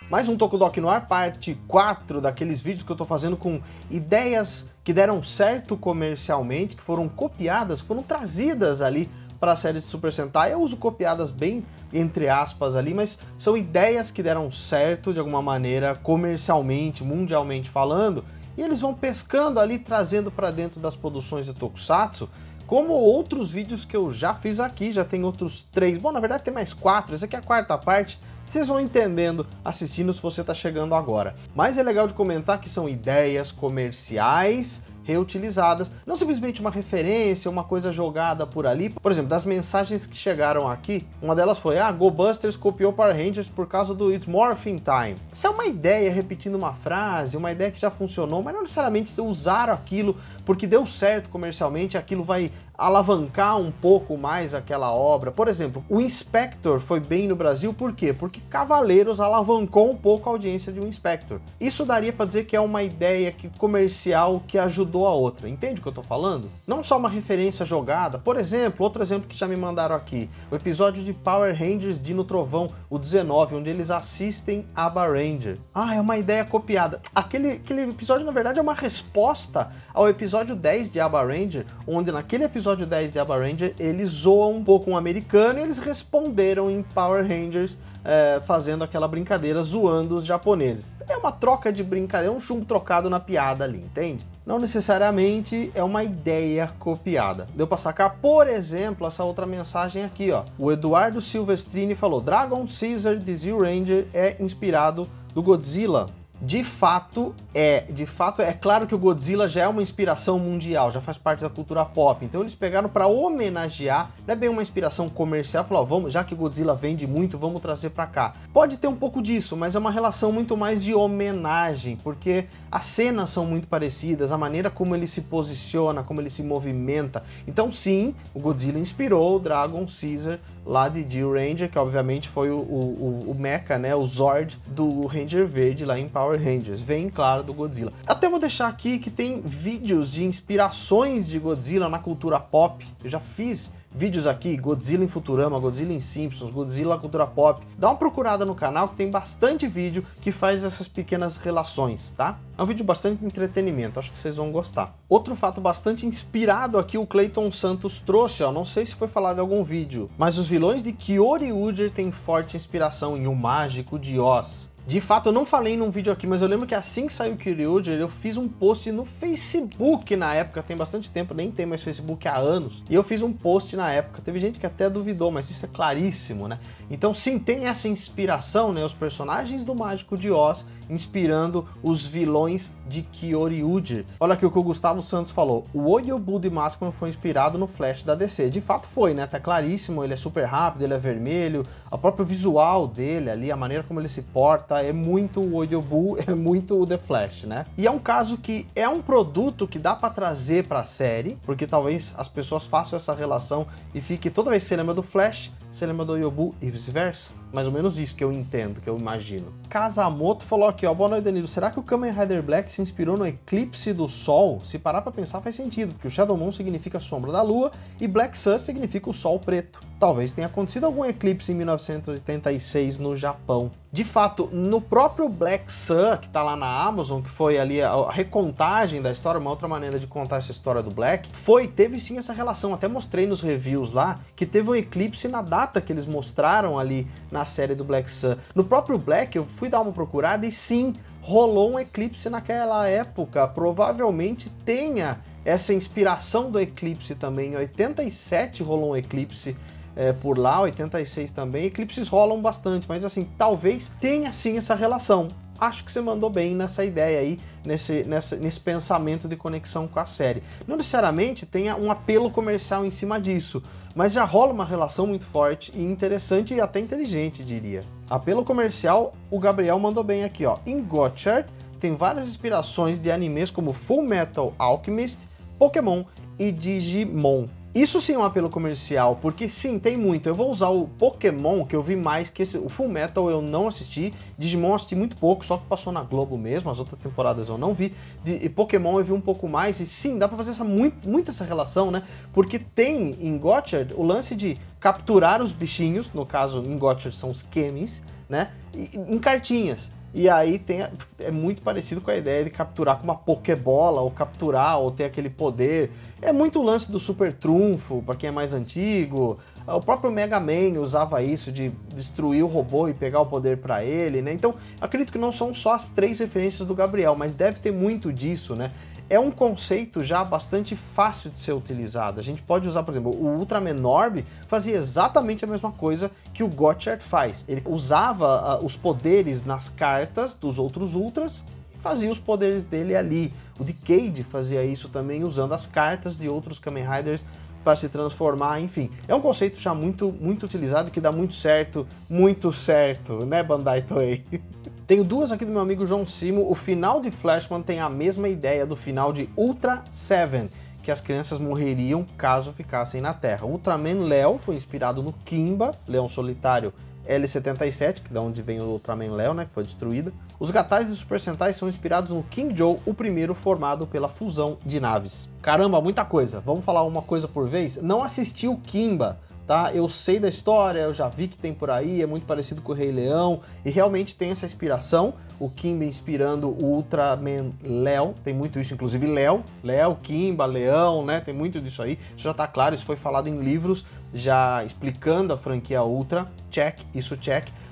Mais um Tokudok no Ar, parte 4 daqueles vídeos que eu tô fazendo com ideias que deram certo comercialmente, que foram copiadas, que foram trazidas ali para a série de Super Sentai. Eu uso copiadas bem entre aspas ali, mas são ideias que deram certo de alguma maneira comercialmente, mundialmente falando, e eles vão pescando ali, trazendo para dentro das produções de Tokusatsu, como outros vídeos que eu já fiz aqui. Já tem outros 3, bom, na verdade tem mais 4, essa aqui é a quarta parte, vocês vão entendendo assistindo se você está chegando agora. Mas é legal de comentar que são ideias comerciais reutilizadas, não simplesmente uma referência, uma coisa jogada por ali. Por exemplo, das mensagens que chegaram aqui, uma delas foi: Go Busters copiou Power Rangers por causa do It's Morphin Time. Isso é uma ideia repetindo uma frase, uma ideia que já funcionou, mas não necessariamente usaram aquilo porque deu certo comercialmente, aquilo vai alavancar um pouco mais aquela obra. Por exemplo, o Inspector foi bem no Brasil, por quê? Porque Cavaleiros alavancou um pouco a audiência de um Inspector. Isso daria para dizer que é uma ideia comercial que ajudou a outra. Entende o que eu tô falando? Não só uma referência jogada. Por exemplo, outro exemplo que já me mandaram aqui, o episódio de Power Rangers Dino Trovão, o 19, onde eles assistem Aba Ranger. É uma ideia copiada. Aquele episódio, na verdade, é uma resposta ao episódio 10 de Aba Ranger, onde naquele episódio 10 de Aba Ranger, eles zoam um pouco um americano e eles responderam em Power Rangers, fazendo aquela brincadeira, zoando os japoneses. É uma troca de brincadeira, um chumbo trocado na piada ali, entende? Não necessariamente é uma ideia copiada. Deu pra sacar, por exemplo, essa outra mensagem aqui, ó. O Eduardo Silvestrini falou: Dragon Caesar de Zeo Ranger é inspirado do Godzilla. De fato é claro que o Godzilla já é uma inspiração mundial, já faz parte da cultura pop, então eles pegaram para homenagear, não é bem uma inspiração comercial, falaram: vamos, já que Godzilla vende muito, vamos trazer para cá. Pode ter um pouco disso, mas é uma relação muito mais de homenagem, porque as cenas são muito parecidas, a maneira como ele se posiciona, como ele se movimenta. Então sim, o Godzilla inspirou o Dragon Caesar lá de Zeo Ranger, que obviamente foi o mecha, né, o Zord do Ranger Verde lá em Power Rangers, vem claro do Godzilla. Até vou deixar aqui que tem vídeos de inspirações de Godzilla na cultura pop, eu já fiz vídeos aqui, Godzilla em Futurama, Godzilla em Simpsons, Godzilla na cultura pop. Dá uma procurada no canal que tem bastante vídeo que faz essas pequenas relações, tá? É um vídeo bastante entretenimento, acho que vocês vão gostar. Outro fato bastante inspirado aqui o Clayton Santos trouxe, ó, não sei se foi falado em algum vídeo, mas os vilões de Kyoryuger têm forte inspiração em O Mágico de Oz. De fato, eu não falei num vídeo aqui, mas eu lembro que assim que saiu o Kyoryuger, eu fiz um post no Facebook na época, tem bastante tempo, nem tem mais Facebook há anos, e eu fiz um post na época, teve gente que até duvidou, mas isso é claríssimo, né? Então sim, tem essa inspiração, né? Os personagens do Mágico de Oz inspirando os vilões de Kyoryuger. Olha aqui o que o Gustavo Santos falou: o Oyobu de Maskman foi inspirado no Flash da DC. De fato foi, né? Tá claríssimo, ele é super rápido, ele é vermelho, o próprio visual dele ali, a maneira como ele se porta, é muito o Oyobu, é muito o The Flash, né? E é um caso que é um produto que dá pra trazer pra série, porque talvez as pessoas façam essa relação e fique, toda vez que você lembra do Flash, você lembra do Oyobu e vice-versa. Mais ou menos isso que eu entendo, que eu imagino. Kazamoto falou aqui, ó: boa noite, Danilo. Será que o Kamen Rider Black se inspirou no eclipse do Sol? Se parar pra pensar, faz sentido, porque o Shadow Moon significa sombra da Lua e Black Sun significa o Sol preto. Talvez tenha acontecido algum eclipse em 1986 no Japão. De fato, no próprio Black Sun, que tá lá na Amazon, que foi ali a recontagem da história, uma outra maneira de contar essa história do Black, teve sim essa relação, até mostrei nos reviews lá, que teve um eclipse na data que eles mostraram ali na série do Black Sun. No próprio Black, eu fui dar uma procurada e sim, rolou um eclipse naquela época, provavelmente tenha essa inspiração do eclipse também. Em 87 rolou um eclipse por lá, 86 também. Eclipses rolam bastante, mas assim, talvez tenha sim essa relação. Acho que você mandou bem nessa ideia aí, nesse pensamento de conexão com a série. Não necessariamente tenha um apelo comercial em cima disso, mas já rola uma relação muito forte e interessante e até inteligente, diria. Apelo comercial, o Gabriel mandou bem aqui, ó. Em Gotchard tem várias inspirações de animes como Full Metal Alchemist, Pokémon e Digimon. Isso sim é um apelo comercial, porque sim, tem muito. Eu vou usar o Pokémon, que eu vi mais que esse. O Fullmetal eu não assisti, Digimon eu assisti muito pouco, só que passou na Globo mesmo, as outras temporadas eu não vi. E Pokémon eu vi um pouco mais, e sim, dá pra fazer muito essa relação, né? Porque tem em Gotchard o lance de capturar os bichinhos, no caso em Gotchard são os Kemis, né? Em cartinhas. E aí é muito parecido com a ideia de capturar com uma Pokébola, ou capturar, ou ter aquele poder. É muito o lance do Super Trunfo, para quem é mais antigo. O próprio Mega Man usava isso, de destruir o robô e pegar o poder para ele, né? Então, acredito que não são só as 3 referências do Gabriel, mas deve ter muito disso, né? É um conceito já bastante fácil de ser utilizado. A gente pode usar, por exemplo, o Ultraman Orb fazia exatamente a mesma coisa que o Gotchard faz. Ele usava os poderes nas cartas dos outros Ultras e fazia os poderes dele ali. O Decade fazia isso também usando as cartas de outros Kamen Riders para se transformar, enfim. É um conceito já muito utilizado, que dá muito certo, né, Bandai Toei? Tenho 2 aqui do meu amigo João Simo. O final de Flashman tem a mesma ideia do final de Ultra 7, que as crianças morreriam caso ficassem na Terra. Ultraman Léo foi inspirado no Kimba, Leão Solitário L77, que é de onde vem o Ultraman Léo, né, que foi destruída. Os Gatais de Super Sentai são inspirados no King Joe, o primeiro formado pela fusão de naves. Caramba, muita coisa. Vamos falar uma coisa por vez? Não assisti o Kimba, tá? Eu sei da história, eu já vi que tem por aí, é muito parecido com o Rei Leão, e realmente tem essa inspiração, o Kimba inspirando o Ultraman Léo, tem muito isso, inclusive Léo, Kimba, Leão, né? Tem muito disso aí, isso já tá claro, isso foi falado em livros, já explicando a franquia Ultra, check.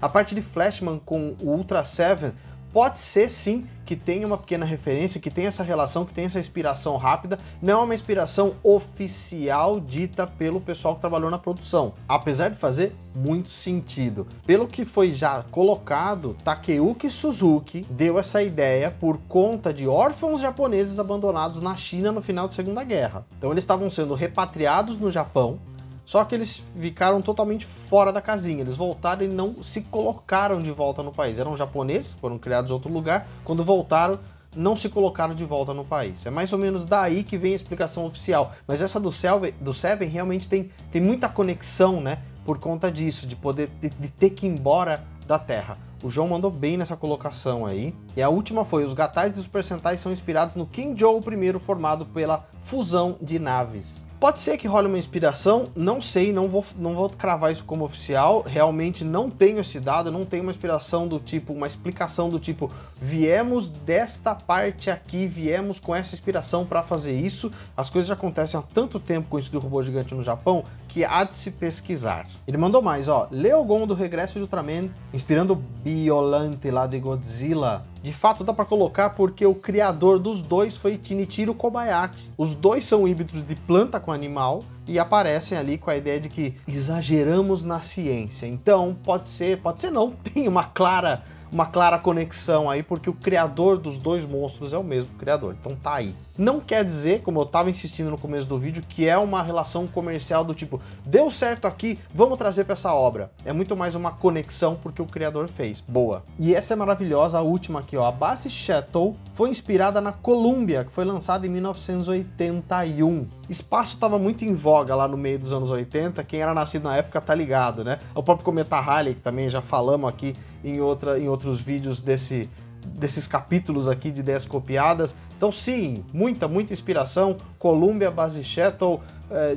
A parte de Flashman com o Ultra 7, pode ser sim que tenha uma pequena referência, que tenha essa relação, que tenha essa inspiração rápida. Não é uma inspiração oficial dita pelo pessoal que trabalhou na produção, apesar de fazer muito sentido. Pelo que foi já colocado, Takeuchi Suzuki deu essa ideia por conta de órfãos japoneses abandonados na China no final da Segunda Guerra. Então eles estavam sendo repatriados no Japão, só que eles ficaram totalmente fora da casinha, eles voltaram e não se colocaram de volta no país. Eram japoneses, foram criados em outro lugar, quando voltaram, não se colocaram de volta no país. É mais ou menos daí que vem a explicação oficial. Mas essa do Seven realmente tem muita conexão, né? Por conta disso, de poder de ter que ir embora da Terra. O João mandou bem nessa colocação aí. E a última foi: os Gatais de Super Sentai são inspirados no King Joe, o primeiro formado pela fusão de naves. Pode ser que role uma inspiração, não sei, não vou cravar isso como oficial, realmente não tenho esse dado, não tenho uma inspiração do tipo, uma explicação do tipo, viemos desta parte aqui, viemos com essa inspiração para fazer isso. As coisas já acontecem há tanto tempo com isso do robô gigante no Japão, que há de se pesquisar. Ele mandou mais, ó, Leogon do Regresso de Ultraman, inspirando Biolante lá de Godzilla. De fato dá para colocar porque o criador dos dois foi Shinichiro Kobayashi. Os dois são híbridos de planta com animal e aparecem ali com a ideia de que exageramos na ciência. Então pode ser não, tem uma clara conexão aí, porque o criador dos dois monstros é o mesmo criador, então tá aí. Não quer dizer, como eu tava insistindo no começo do vídeo, que é uma relação comercial do tipo, deu certo aqui, vamos trazer para essa obra. É muito mais uma conexão porque o criador fez. Boa. E essa é maravilhosa, a última aqui, ó. A base Shuttle foi inspirada na Columbia, que foi lançada em 1981. Espaço estava muito em voga lá no meio dos anos 80, quem era nascido na época tá ligado, né? O próprio Cometa Halley, que também já falamos aqui em outros vídeos desses capítulos aqui de ideias copiadas. Então sim, muita inspiração. Columbia, Base Shuttle,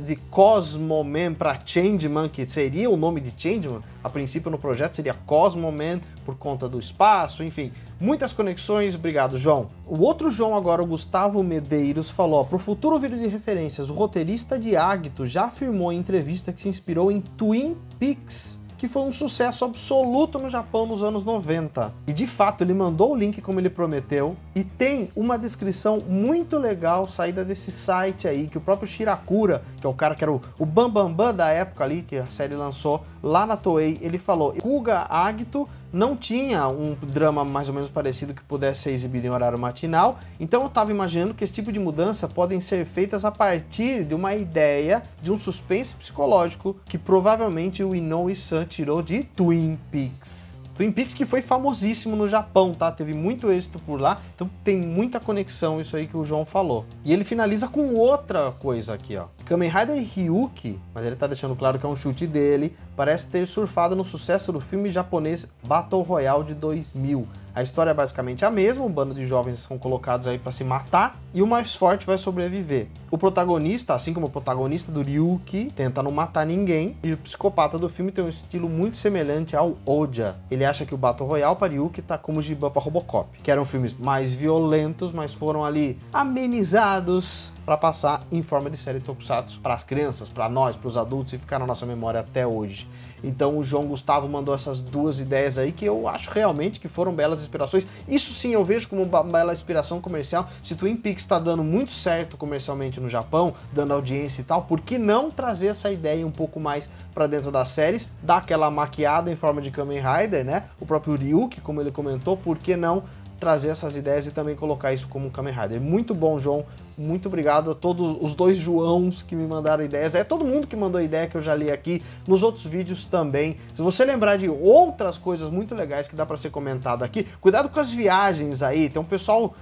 de Cosmoman para Changeman, que seria o nome de Changeman, a princípio no projeto seria Cosmoman, por conta do espaço, enfim, muitas conexões. Obrigado, João. O outro João agora, o Gustavo Medeiros, falou, para o futuro vídeo de referências, o roteirista de Agito já afirmou em entrevista que se inspirou em Twin Peaks, que foi um sucesso absoluto no Japão nos anos 90. E de fato, ele mandou o link como ele prometeu, e tem uma descrição muito legal saída desse site aí, que o próprio Shirakura, que é o cara que era o bambambam da época ali, que a série lançou lá na Toei, ele falou, Kuga Agito não tinha um drama mais ou menos parecido que pudesse ser exibido em horário matinal, então eu estava imaginando que esse tipo de mudança podem ser feitas a partir de uma ideia de um suspense psicológico que provavelmente o Inoue-san tirou de Twin Peaks. Twin Peaks que foi famosíssimo no Japão, tá? Teve muito êxito por lá, então tem muita conexão isso aí que o João falou. E ele finaliza com outra coisa aqui, ó. Kamen Rider Ryuki, mas ele tá deixando claro que é um chute dele, parece ter surfado no sucesso do filme japonês Battle Royale de 2000. A história é basicamente a mesma, um bando de jovens são colocados aí para se matar e o mais forte vai sobreviver. O protagonista, assim como o protagonista do Ryuki, tenta não matar ninguém, e o psicopata do filme tem um estilo muito semelhante ao Oja. Ele acha que o Battle Royale para Ryuki tá como o Giban para Robocop, que eram filmes mais violentos, mas foram ali amenizados para passar em forma de série tokusatsu para as crianças, para nós, para os adultos e ficar na nossa memória até hoje. Então o João Gustavo mandou essas duas ideias aí que eu acho realmente que foram belas inspirações. Isso sim eu vejo como uma bela inspiração comercial. Se Twin Peaks está dando muito certo comercialmente no Japão, dando audiência e tal, por que não trazer essa ideia um pouco mais para dentro das séries, dar aquela maquiada em forma de Kamen Rider, né? O próprio Ryuki, como ele comentou, por que não trazer essas ideias e também colocar isso como um Kamen Rider? Muito bom, João. Muito obrigado a todos os dois Joãos que me mandaram ideias. É todo mundo que mandou ideia que eu já li aqui, nos outros vídeos também. Se você lembrar de outras coisas muito legais que dá para ser comentado aqui, cuidado com as viagens aí. Tem um pessoal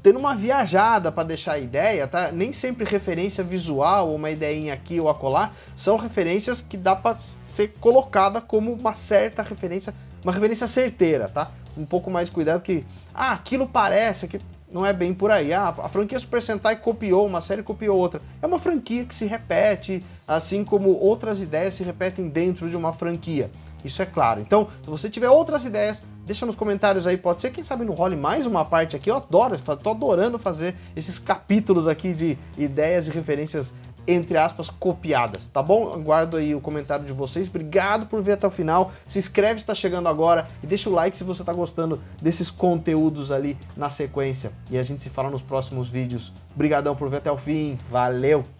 tendo uma viajada para deixar a ideia, tá? Nem sempre referência visual ou uma ideinha aqui ou acolá são referências que dá para ser colocada como uma certa referência, uma referência certeira, tá? Um pouco mais de cuidado que, aquilo parece que não é bem por aí. A franquia Super Sentai copiou, uma série copiou outra. É uma franquia que se repete, assim como outras ideias se repetem dentro de uma franquia. Isso é claro. Então, se você tiver outras ideias, deixa nos comentários aí. Pode ser, quem sabe, não role mais uma parte aqui. Eu tô adorando fazer esses capítulos aqui de ideias e referências, entre aspas, copiadas, tá bom? Aguardo aí o comentário de vocês. Obrigado por ver até o final. Se inscreve se está chegando agora e deixa o like se você está gostando desses conteúdos ali na sequência. E a gente se fala nos próximos vídeos. Obrigadão por ver até o fim. Valeu!